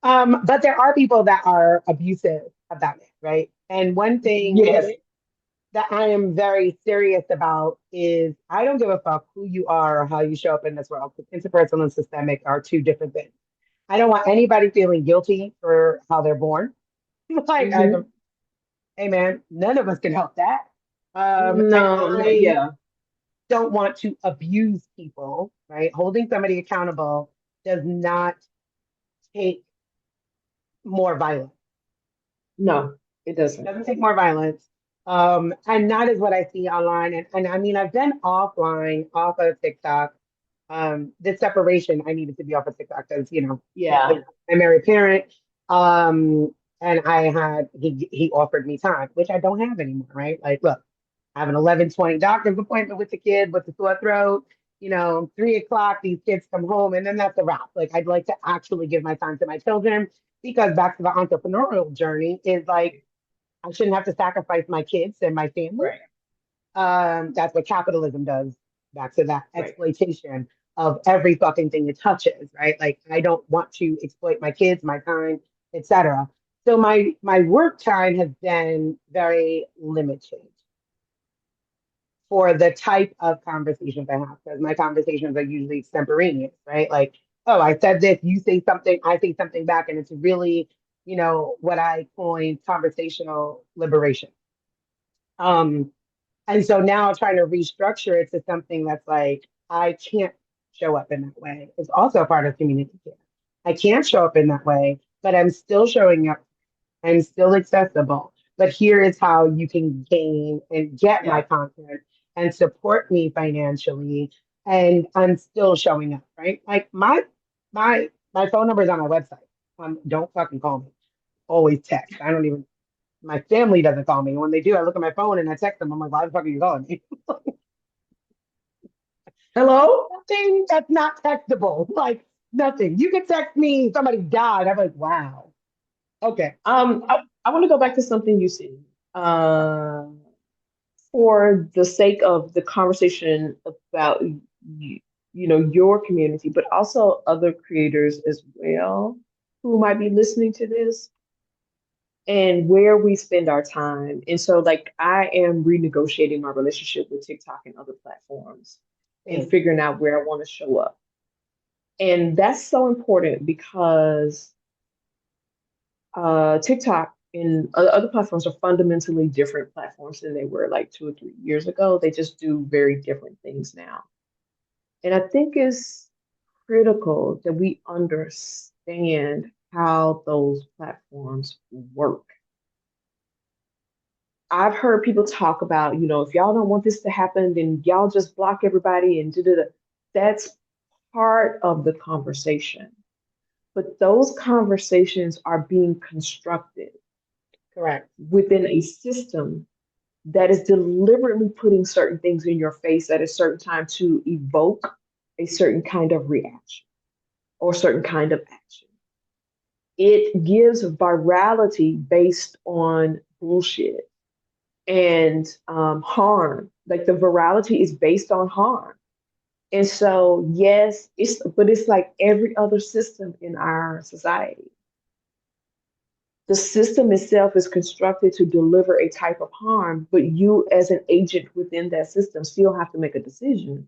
But there are people that are abusive about it, right? And one thing Yes. that I am very serious about is I don't give a fuck who you are or how you show up in this world. Because interpersonal and systemic are two different things. I don't want anybody feeling guilty for how they're born. Like, Hmm. hey man, none of us can help that. And No, no, I yeah. don't want to abuse people, right? Holding somebody accountable does not take more violence. No, it doesn't. Doesn't take more violence. And that is what I see online. And I mean, I've been offline, off of TikTok. The separation, I needed to be off of TikTok because, Yeah. I'm a married parent. And he offered me time, which I don't have anymore, right? Like, look, I have an 11:20 doctor's appointment with the kid with the sore throat. 3 o'clock, these kids come home, and then that's a wrap. Like, I'd like to actually give my time to my children because back to the entrepreneurial journey is like, I shouldn't have to sacrifice my kids and my family. Right. That's what capitalism does. Back to that Right. exploitation of every fucking thing it touches, right? Like I don't want to exploit my kids, my time, etc. So my work time has been very limited for the type of conversations I have because my conversations are usually extemporaneous, right? Like, oh, I said this, you say something, I say something back, and it's really, what I coin conversational liberation. Um, and so now I'm trying to restructure it to something that's like, I can't show up in that way. It's also a part of community care. I can't show up in that way, but I'm still showing up. I'm still accessible. But here is how you can gain and get my Yeah. content and support me financially. And I'm still showing up, right? Like my phone number is on my website. Don't fucking call me. Always text. I don't even my family doesn't call me. And when they do, I look at my phone and I text them. I'm like, why the fuck are you calling me? Hello? Nothing that's not textable. Like nothing. You can text me, somebody died. I'm like, wow. Okay. I want to go back to something you said. Uh, for the sake of the conversation about your community, but also other creators as well who might be listening to this and where we spend our time. And so, like, I am renegotiating my relationship with TikTok and other platforms and Same. figuring out where I want to show up. And that's so important because TikTok and other platforms are fundamentally different platforms than they were like 2 or 3 years ago. They just do very different things now. And I think it's critical that we understand how those platforms work. I've heard people talk about, if y'all don't want this to happen, then y'all just block everybody and da. That's part of the conversation. But those conversations are being constructed Correct. within a system that is deliberately putting certain things in your face at a certain time to evoke a certain kind of reaction or certain kind of action. It gives virality based on bullshit and harm. Like the virality is based on harm. And so, yes, it's like every other system in our society. The system itself is constructed to deliver a type of harm, but you, as an agent within that system, still have to make a decision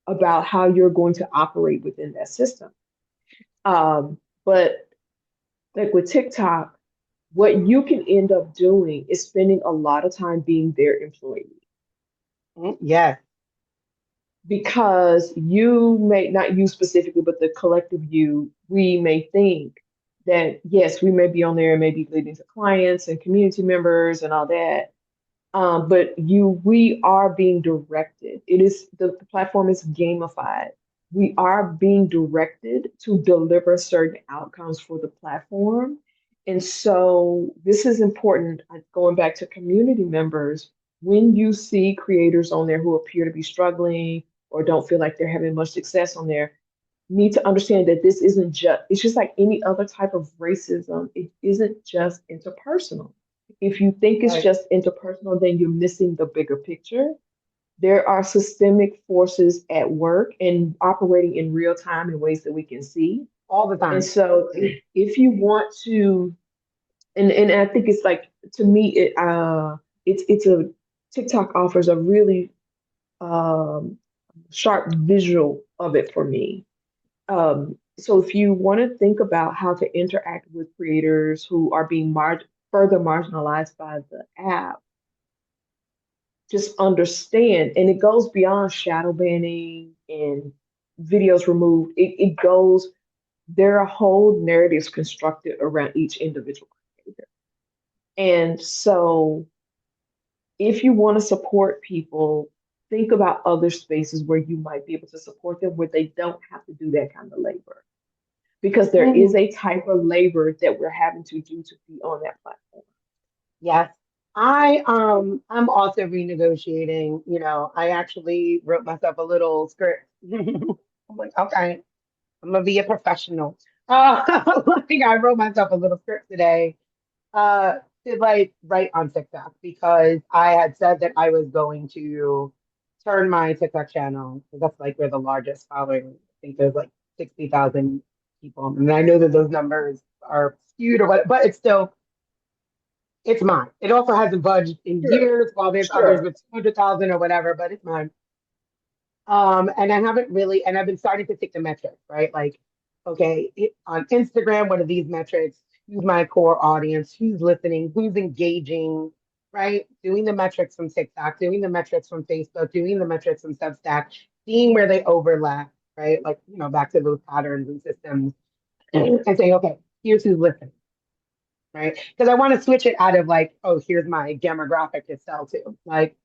about how you're going to operate within that system. But like with TikTok, what you can end up doing is spending a lot of time being their employee Yes. because you may not you specifically, but the collective you, we may think that yes, we may be on there and maybe leading to clients and community members and all that. But we are being directed. It is the platform is gamified. We are being directed to deliver certain outcomes for the platform. And so this is important. Going back to community members, when you see creators on there who appear to be struggling or don't feel like they're having much success on there, need to understand that this isn't just, it's just like any other type of racism. It isn't just interpersonal. If you think it's Right. just interpersonal, then you're missing the bigger picture. There are systemic forces at work and operating in real time in ways that we can see. All the And time. so if you want to, and I think it's like, to me, it's a, TikTok offers a really um, sharp visual of it for me. So if you want to think about how to interact with creators who are being further marginalized by the app, just understand, and it goes beyond shadow banning and videos removed. It goes, there are whole narratives constructed around each individual creator. And so if you want to support people, think about other spaces where you might be able to support them where they don't have to do that kind of labor. Because there is Mhm. a type of labor that we're having to do to be on that platform. Yes. I'm also renegotiating, I actually wrote myself a little script. I'm like, okay, I'm gonna be a professional. Like I wrote myself a little script today, uh, to like write on TikTok because I had said that I was going to turn my TikTok channel. 'Cause that's like where the largest following. I think there's like 60,000 people, and I know that those numbers are skewed or what, but it's mine. It also hasn't budged in Sure, years, while there's others sure. with 200,000 or whatever, but it's mine. And I haven't really, and I've been starting to take the metrics, right? Like, okay, on Instagram, what are these metrics? Who's my core audience? Who's listening? Who's engaging? Right? Doing the metrics from TikTok, doing the metrics from Facebook, doing the metrics from Substack, seeing where they overlap, right? Like, back to those patterns and systems, and saying, okay, here's who's listening, right? Because I want to switch it out of like, oh, here's my demographic to sell to. Like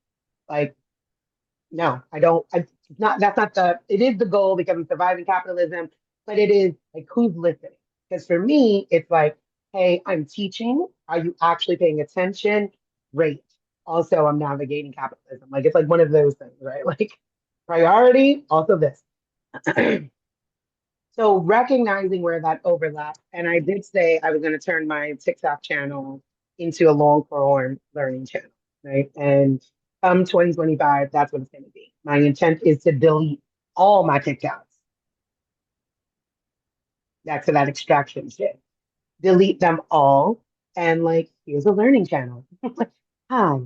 no, I don't. It's not. That's not the. It is the goal because I'm surviving capitalism, but it is like who's listening. Because for me, it's like, hey, I'm teaching. Are you actually paying attention? Great. Also, I'm navigating capitalism. Like it's like one of those things, right? Like priority. Also this. So recognizing where that overlap, and I did say I was going to turn my TikTok channel into a long form learning channel, right? And 2025, that's what it's going to be. My intent is to delete all my TikToks. Back to that extraction shit. Delete them all, and like, here's a learning channel. Hi,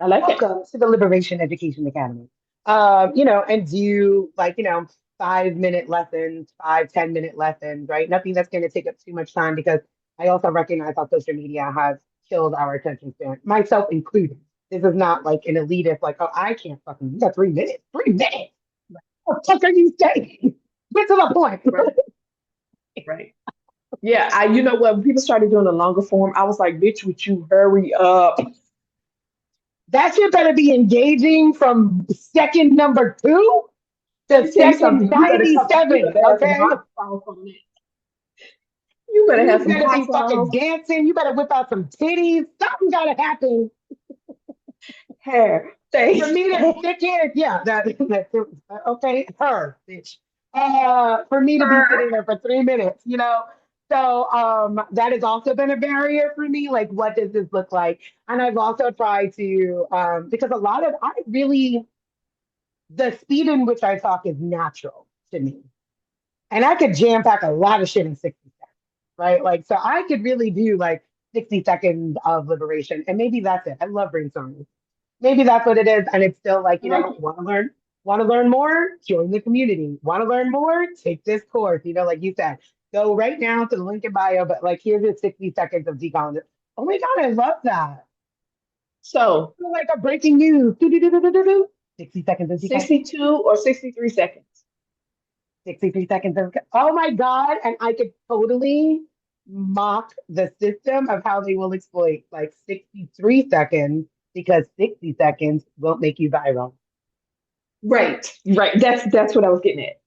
I like it. welcome to the Liberation Education Academy. And do like, 5 minute lessons, 5, 10 minute lessons, right? Nothing that's going to take up too much time because I also recognize how social media has killed our attention span, myself included. This is not like an elitist, like, oh, I can't fucking, you got 3 minutes, 3 minutes. What the fuck are you saying? Get to the point. Right, right. Yeah, you know what? When people started doing the longer form, I was like, bitch, would you hurry up? That shit better be engaging from second number 2 Let to me tell you second something. You 97, better have some okay? hot sauce on it. You better have You some better hot be fucking sauce. dancing. You better whip out some titties. Something gotta happen Hair, for face. me to sit here. Yeah, that's okay. Her bitch. For me to be sitting there for 3 minutes, So that has also been a barrier for me. Like, what does this look like? And I've also tried to because a lot of I really the speed in which I talk is natural to me, and I could jam pack a lot of shit in 60 seconds, right? Like, so I could really do like 60 seconds of liberation, and maybe that's it. I love brainstorming. Maybe that's what it is, and it's still like, I like it. want to learn more, join the community. Want to learn more, take this course. Like you said, Go right now to the link in bio, but like here's your 60 seconds of decolonization. Oh my God, I love that. So Like a breaking news. Do. 60 seconds of decolonization. 62 or 63 seconds. 63 seconds of, oh my God. And I could totally mock the system of how they will exploit like 63 seconds because 60 seconds won't make you viral. Right, right. That's what I was getting at.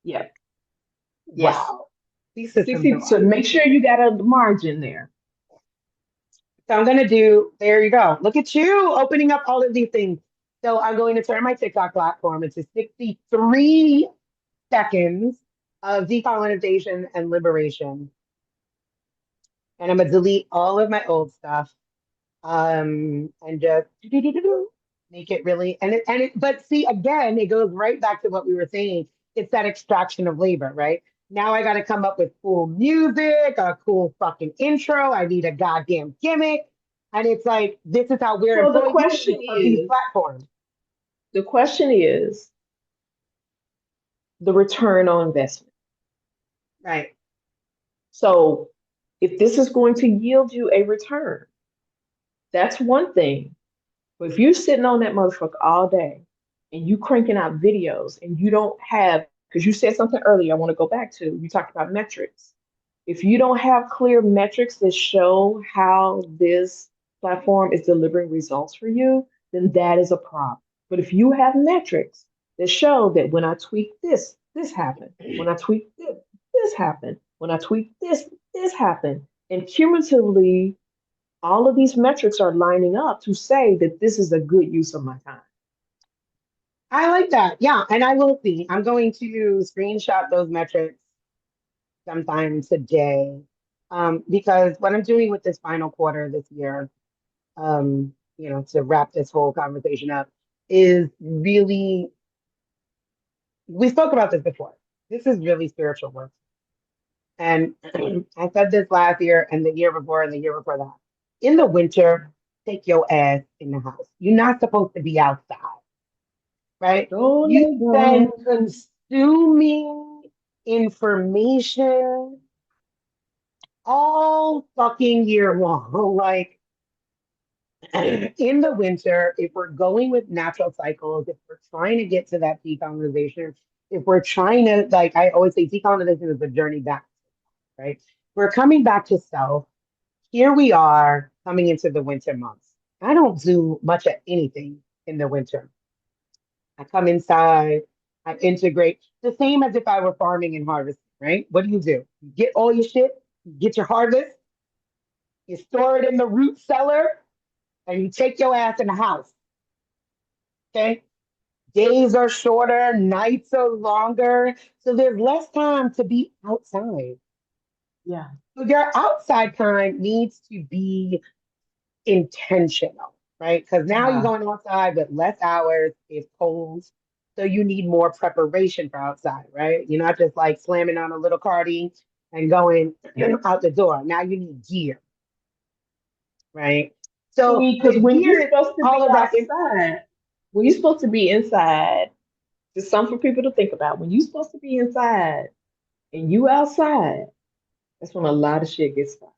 Yeah. Yes. Wow. These systems are 60. So wild. make sure you got a margin there. So I'm going to do, there you go. Look at you opening up all of these things. So I'm going to turn my TikTok platform into 63 seconds of decolonization and liberation. And I'm going to delete all of my old stuff and just make it really, but see, again, it goes right back to what we were saying. It's that extraction of labor, right? Now I got to come up with cool music, a cool fucking intro. I need a goddamn gimmick. And it's like, this is how we're So employees of these platforms, the question is the return on investment. right? So if this is going to yield you a return, that's one thing. But if you're sitting on that motherfucker all day and you cranking out videos and you don't have, because you said something earlier, I want to go back to, you talked about metrics. If you don't have clear metrics that show how this platform is delivering results for you, then that is a problem. But if you have metrics that show that when I tweak this, this happened. When I tweak this, this happened. When I tweak this, this happened. And cumulatively, all of these metrics are lining up to say that this is a good use of my time. I like that. Yeah. And I will see. I'm going to screenshot those metrics sometime today. Because what I'm doing with this final quarter this year, to wrap this whole conversation up, is really, we spoke about this before. This is really spiritual work. And I said this last year and the year before and the year before that. In the winter, take your ass in the house. You're not supposed to be outside, right? Don't You've let been go. consuming information all fucking year long. Like, in the winter, if we're going with natural cycles, if we're trying to get to that decolonization, if we're trying to, like I always say, decolonization is a journey back, right? We're coming back to self. Here we are coming into the winter months. I don't do much of anything in the winter. I come inside, I integrate the same as if I were farming and harvesting, right? What do? You get all your shit, you get your harvest, you store it in the root cellar, and you take your ass in the house. Okay. Days are shorter, nights are longer. So there's less time to be outside. Yeah. So your outside time needs to be intentional, right? Because now you're Uh, going outside with less hours, it's cold. So you need more preparation for outside, right? You're not just like slamming on a little cardi and going out the door. Now you need gear, right? So See, because the when gear you're is supposed to all be of that. outside, when you're supposed to be inside, just something for people to think about. When you're supposed to be inside and you outside, that's when a lot of shit gets started.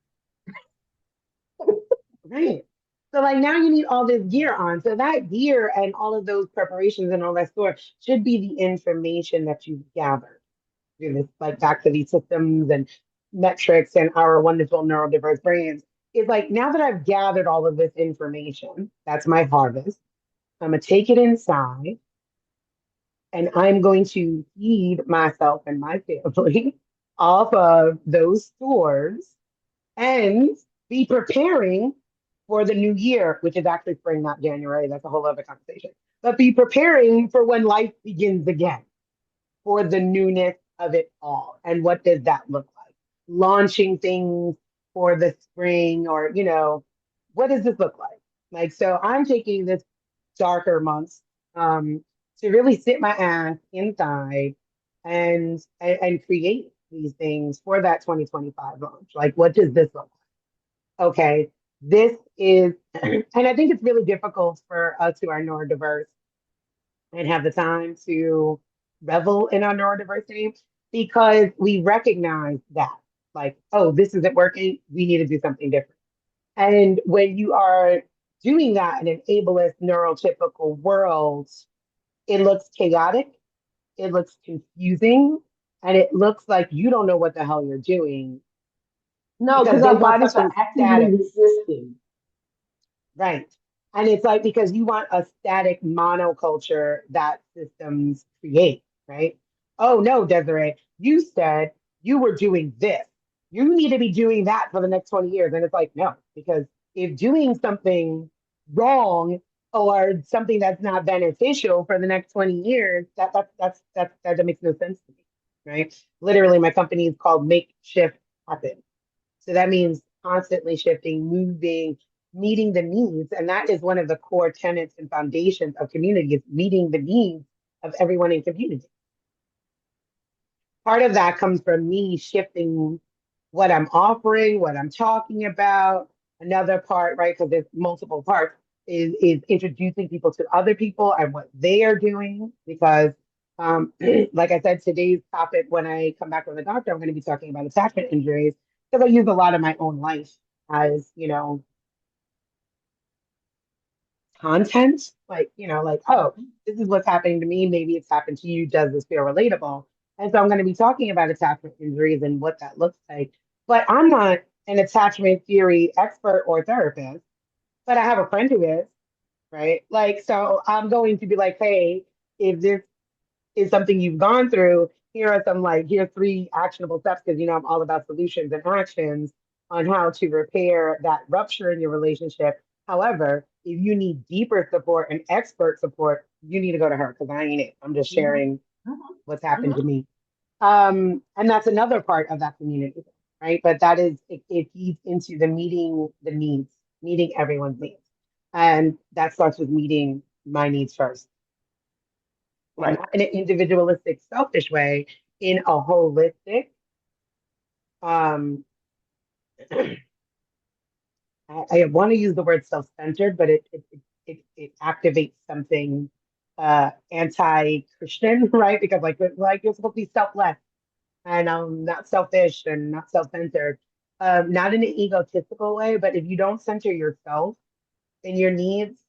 Right. So like now you need all this gear on. So that gear and all of those preparations and all that stuff should be the information that you've gathered. This like back to these systems and metrics and our wonderful neurodiverse brains. It's like now that I've gathered all of this information, that's my harvest. I'm gonna take it inside and I'm going to feed myself and my family off of those stores and be preparing for the new year, which is actually spring, not January. That's a whole other conversation. But be preparing for when life begins again, for the newness of it all. And what does that look like? Launching things for the spring, or, what does this look like? Like, so I'm taking this darker months to really sit my ass inside and create these things for that 2025 launch. Like, what does this look like? Okay, this is, and I think it's really difficult for us who are neurodiverse and have the time to revel in our neurodiversity. because we recognize that, like, oh, this isn't working. We need to do something different. And when you are doing that in an ableist neurotypical world, it looks chaotic, it looks confusing, and it looks like you don't know what the hell you're doing No, because because they our want bodies are something actively static. resisting. Right. And it's like because you want a static monoculture that systems create, right? Oh no, Desiree, you said you were doing this. You need to be doing that for the next 20 years. And it's like, no, because if doing something wrong or something that's not beneficial for the next 20 years, that makes no sense to me. Right. Literally, my company is called Make Shift Happen. So that means constantly shifting, moving, meeting the needs. And that is one of the core tenets and foundations of community is meeting the needs of everyone in community. Part of that comes from me shifting what I'm offering, what I'm talking about. Another part, right? Because there's multiple parts, is introducing people to other people and what they are doing. Because, like I said, today's topic, when I come back from the doctor, I'm going to be talking about attachment injuries because I use a lot of my own life as, content. Like, like, oh, this is what's happening to me. Maybe it's happened to you. Does this feel relatable? And so I'm going to be talking about attachment injuries and what that looks like. But I'm not an attachment theory expert or therapist, but I have a friend who is, right? Like, so I'm going to be like, hey, if this is something you've gone through, here are some like here are three actionable steps because I'm all about solutions and actions on how to repair that rupture in your relationship. However, if you need deeper support and expert support, you need to go to her because I ain't it. I'm just Mhm, sharing mhm, what's happened to mhm. me. And that's another part of that community, right? But that is it feeds into the meeting the needs, meeting everyone's needs. And that starts with meeting my needs first and Right. not in an individualistic, selfish way, in a holistic. Um, I want to use the word self-centered, but it activates something anti-Christian, right? Because like you're supposed to be selfless and not selfish and not self-centered. Not in an egotistical way, but if you don't center yourself and your needs,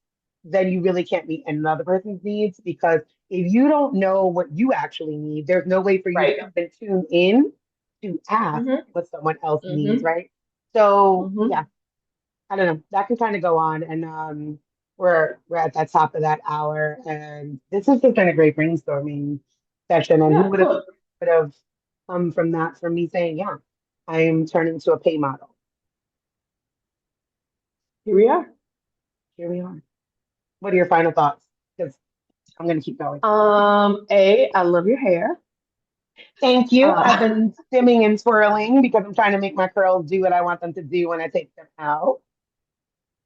then you really can't meet another person's needs because if you don't know what you actually need, there's no way for you to Right. even tune in to ask Hmm. what someone else needs, Hmm. right? So Hmm. yeah, I don't know. That can kind of go on, and we're at that top of that hour, and this has just been a great brainstorming session. And who Yeah, would cool. have come from that from me saying, yeah, I am turning to a pay model. Here we are. Here we are. What are your final thoughts? Because I'm going to keep going. I love your hair. Thank you. I've Uh, been stimming and swirling because I'm trying to make my curls do what I want them to do when I take them out.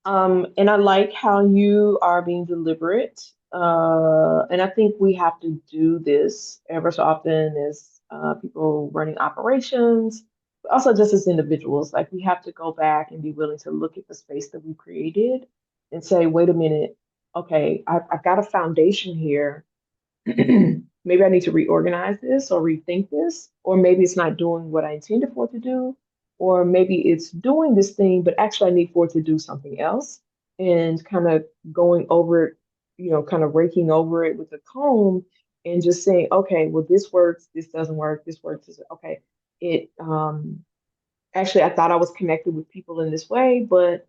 and I like how you are being deliberate. And I think we have to do this ever so often as people running operations, but also just as individuals. Like we have to go back and be willing to look at the space that we created and say, wait a minute, okay, I've got a foundation here. Maybe I need to reorganize this or rethink this, or maybe it's not doing what I intended for it to do, or maybe it's doing this thing, but actually I need for it to do something else. And kind of going over it, kind of raking over it with a comb and just saying, okay, well, this works, this doesn't work, this works, okay. It actually I thought I was connected with people in this way, but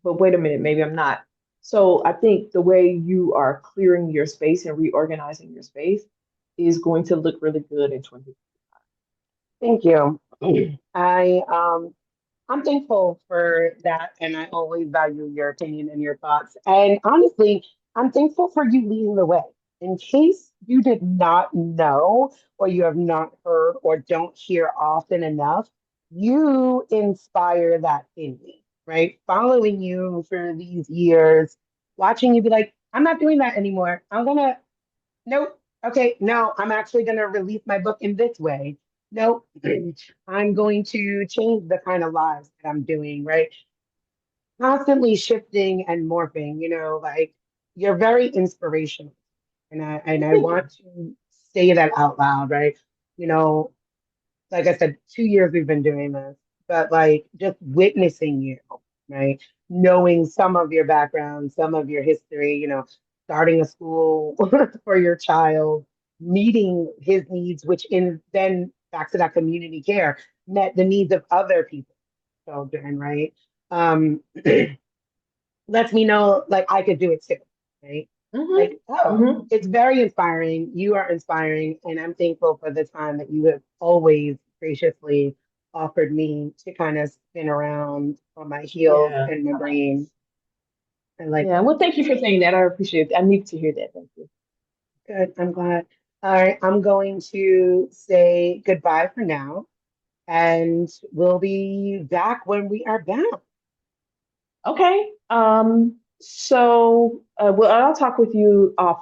wait a minute, maybe I'm not. So I think the way you are clearing your space and reorganizing your space is going to look really good in 20. Thank you. I I'm thankful for that, and I always value your opinion and your thoughts. And honestly, I'm thankful for you leading the way. In case you did not know, or you have not heard, or don't hear often enough, you inspire that in me, right? Following you for these years, watching you be like, I'm not doing that anymore. I'm gonna Nope. Okay, no, I'm actually going to release my book in this way. Nope. I'm going to change the kind of lives that I'm doing, right? Constantly shifting and morphing, like you're very inspirational. And I Thank you. want to say that out loud, right? You know, like I said, 2 years we've been doing this, but like just witnessing you, right? Knowing some of your background, some of your history, starting a school for your child, meeting his needs, which in then back to that community care, met the needs of other people, children, right? Um, lets me know like I could do it too, right? Hmm. Like, oh, Hmm. it's very inspiring. You are inspiring, and I'm thankful for the time that you have always graciously offered me to kind of spin around on my heels Yeah. and my brain. I like Yeah. that. Well, thank you for saying that. I appreciate it. I need to hear that. Thank you. Good. I'm glad. All right, I'm going to say goodbye for now, and we'll be back when we are back. Okay. So, well, I'll talk with you off